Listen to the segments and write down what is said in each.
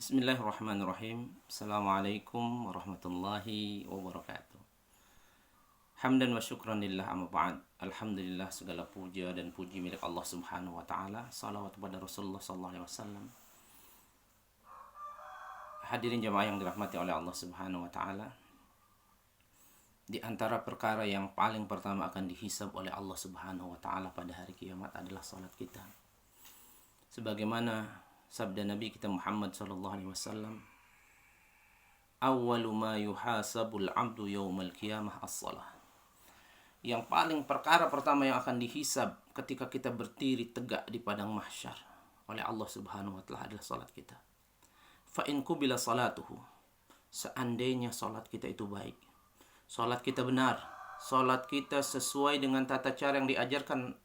Bismillahirrahmanirrahim. Assalamualaikum warahmatullahi wabarakatuh. Hamdan wa syukran lillah amma ba'd. Alhamdulillah, segala puja dan puji milik Allah Subhanahu wa taala. Salawat kepada Rasulullah sallallahu alaihi wasallam. Hadirin jemaah yang dirahmati oleh Allah Subhanahu wa taala. Di antara perkara yang paling pertama akan dihisab oleh Allah Subhanahu wa taala pada hari kiamat adalah salat kita. Sebagaimana sabda Nabi kita Muhammad sallallahu alaihi wasallam, "Awwalu ma yuhasabul 'abdu yaumal qiyamah as-shalah." Yang paling perkara pertama yang akan dihisab ketika kita berdiri tegak di padang mahsyar oleh Allah Subhanahu wa taala adalah salat kita. Fa in qubila salatuhu, seandainya salat kita itu baik, salat kita benar, salat kita sesuai dengan tata cara yang diajarkan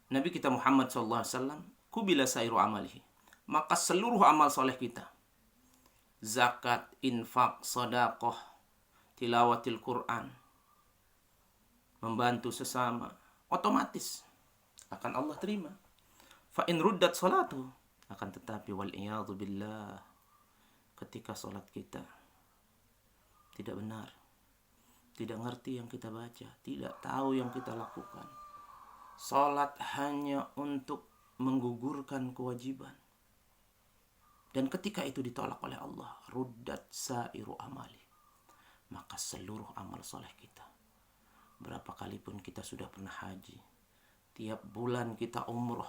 Nabi kita Muhammad sallallahu alaihi wasallam, qubila sairu amalihi, maka seluruh amal soleh kita, zakat, infak, sedekah, tilawatil Quran, membantu sesama, otomatis akan Allah terima. Fa in ruddat salatu, akan tetapi wal iyadu billah, ketika salat kita tidak benar, tidak ngerti yang kita baca, tidak tahu yang kita lakukan, salat hanya untuk menggugurkan kewajiban, dan ketika itu ditolak oleh Allah, ruddat sairu amali, maka seluruh amal soleh kita, berapa kali pun kita sudah pernah haji, tiap bulan kita umroh,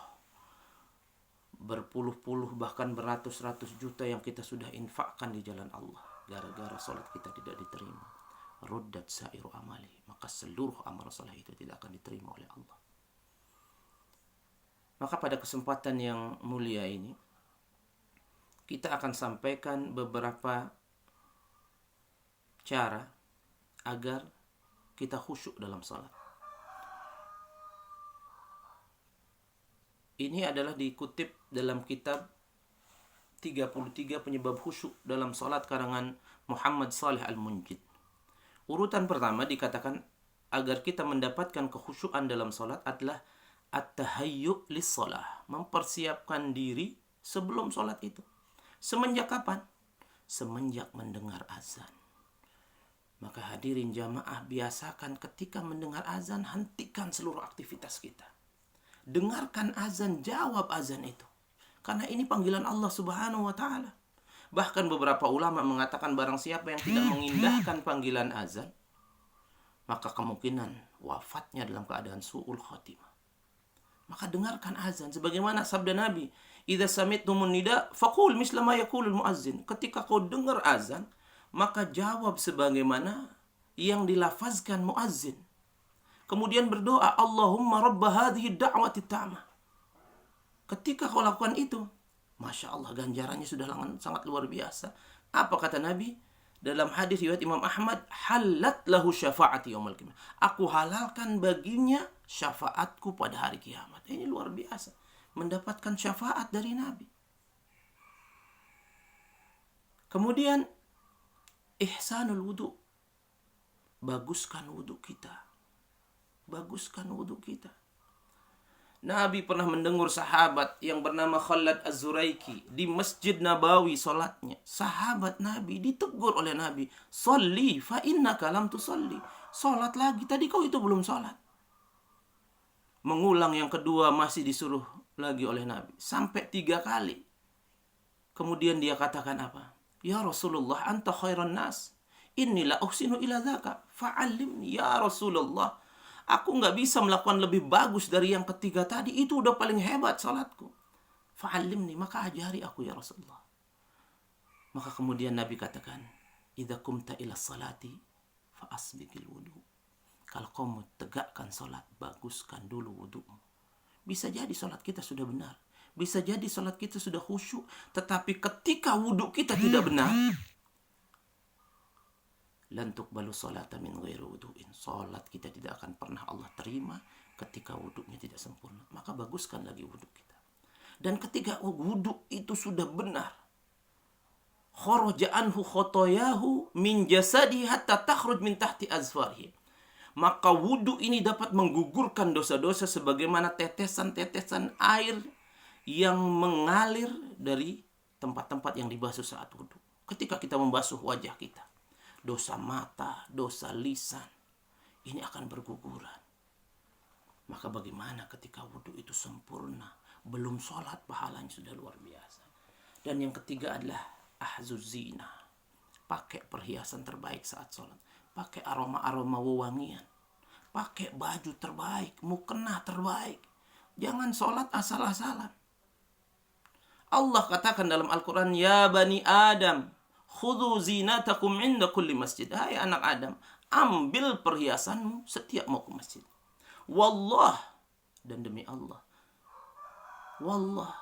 berpuluh-puluh bahkan beratus-ratus juta yang kita sudah infakkan di jalan Allah, gara-gara salat kita tidak diterima, ruddat sairu amali, maka seluruh amal soleh itu tidak akan diterima oleh Allah. Maka pada kesempatan yang mulia ini, kita akan sampaikan beberapa cara agar kita khusyuk dalam salat. Ini adalah dikutip dalam kitab 33 penyebab khusyuk dalam salat karangan Muhammad Saleh Al-Munjid. Urutan pertama dikatakan agar kita mendapatkan kekhusyukan dalam salat adalah at-tahayyu lis-shalah, mempersiapkan diri sebelum salat itu. Semenjak kapan? Semenjak mendengar azan. Maka hadirin jamaah, biasakan ketika mendengar azan, hentikan seluruh aktivitas kita. Dengarkan azan, jawab azan itu. Karena ini panggilan Allah Subhanahu wa taala. Bahkan beberapa ulama mengatakan barang siapa yang tidak mengindahkan panggilan azan, maka kemungkinan wafatnya dalam keadaan su'ul khatimah. Maka dengarkan azan sebagaimana sabda Nabi, "Idza sami'tumun nida faqul misla ma yaqulul muazzin." Ketika kau dengar azan, maka jawab sebagaimana yang dilafazkan muazzin. Kemudian berdoa, "Allahumma rabb hadhihi da'wati tamah." Ketika kau lakukan itu, Masya Allah, ganjarannya sudah sangat luar biasa. Apa kata Nabi? Dalam hadis riwayat Imam Ahmad, halat lahu syafaati yaumil qiyamah. Aku halalkan baginya syafaatku pada hari kiamat. Ini luar biasa, mendapatkan syafaat dari Nabi. Kemudian ihsanul wudu, baguskan wudu kita. Baguskan wudu kita. Nabi pernah mendengar sahabat yang bernama Khalad Az-Zuraiki di Masjid Nabawi salatnya. Sahabat Nabi ditegur oleh Nabi, "Shalli fa innaka lam tusalli." Salat lagi, tadi kau itu belum salat. Mengulang yang kedua masih disuruh lagi oleh Nabi sampai 3 kali. Kemudian dia katakan apa? "Ya Rasulullah, anta khairan nas. Inni la uhsinu ila dzaka. Fa'allimni ya Rasulullah. Aku nggak bisa melakukan lebih bagus dari yang ketiga tadi. Itu udah paling hebat salatku. Fa'allimni, maka ajari aku ya Rasulullah." Maka kemudian Nabi katakan, "Idza kumta ila salati fa asbiqil wudu." Kalau kau mau tegakkan salat, baguskan dulu wudumu. Bisa jadi salat kita sudah benar, bisa jadi salat kita sudah khusyuk, tetapi ketika wudu kita tidak benar, lan tuqbalu salata min ghairi wudu'in. Salat kita tidak akan pernah Allah terima ketika wudunya tidak sempurna. Maka baguskan lagi wudu kita. Dan ketika wudu itu sudah benar, kharaja anhu khotoyahu min jasadi hatta takhruj min tahti azfarihi. Maka wudu ini dapat menggugurkan dosa-dosa sebagaimana tetesan-tetesan air yang mengalir dari tempat-tempat yang dibasuh saat wudhu. Ketika kita membasuh wajah kita, dosa mata, dosa lisan, ini akan berguguran. Maka bagaimana ketika wudhu itu sempurna, belum sholat pahalanya sudah luar biasa. Dan yang ketiga adalah ahzuz zina, pakai perhiasan terbaik saat sholat, pakai aroma-aroma wewangian, pakai baju terbaik, mukena terbaik. Jangan sholat asal-asalan. Allah katakan dalam Al-Quran, ya bani Adam, khudhu zinatakum inda kulli masjid. Hai anak Adam, ambil perhiasanmu setiap mau ke masjid. Wallah, dan demi Allah, wallah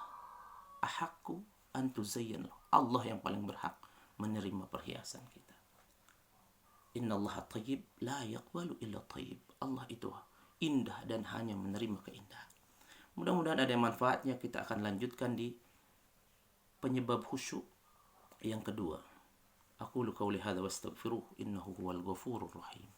ahakku an tuzayyan. Allah yang paling berhak menerima perhiasan kita. Innallaha thayyib la yaqbalu illa thayyib. Allah itu indah dan hanya menerima keindahan. Mudah-mudahan ada manfaatnya. Kita akan lanjutkan di penyebab khusyuk yang kedua. Aqulu qawli hadza wastaghfiruh innahu huwal ghafurur rahim.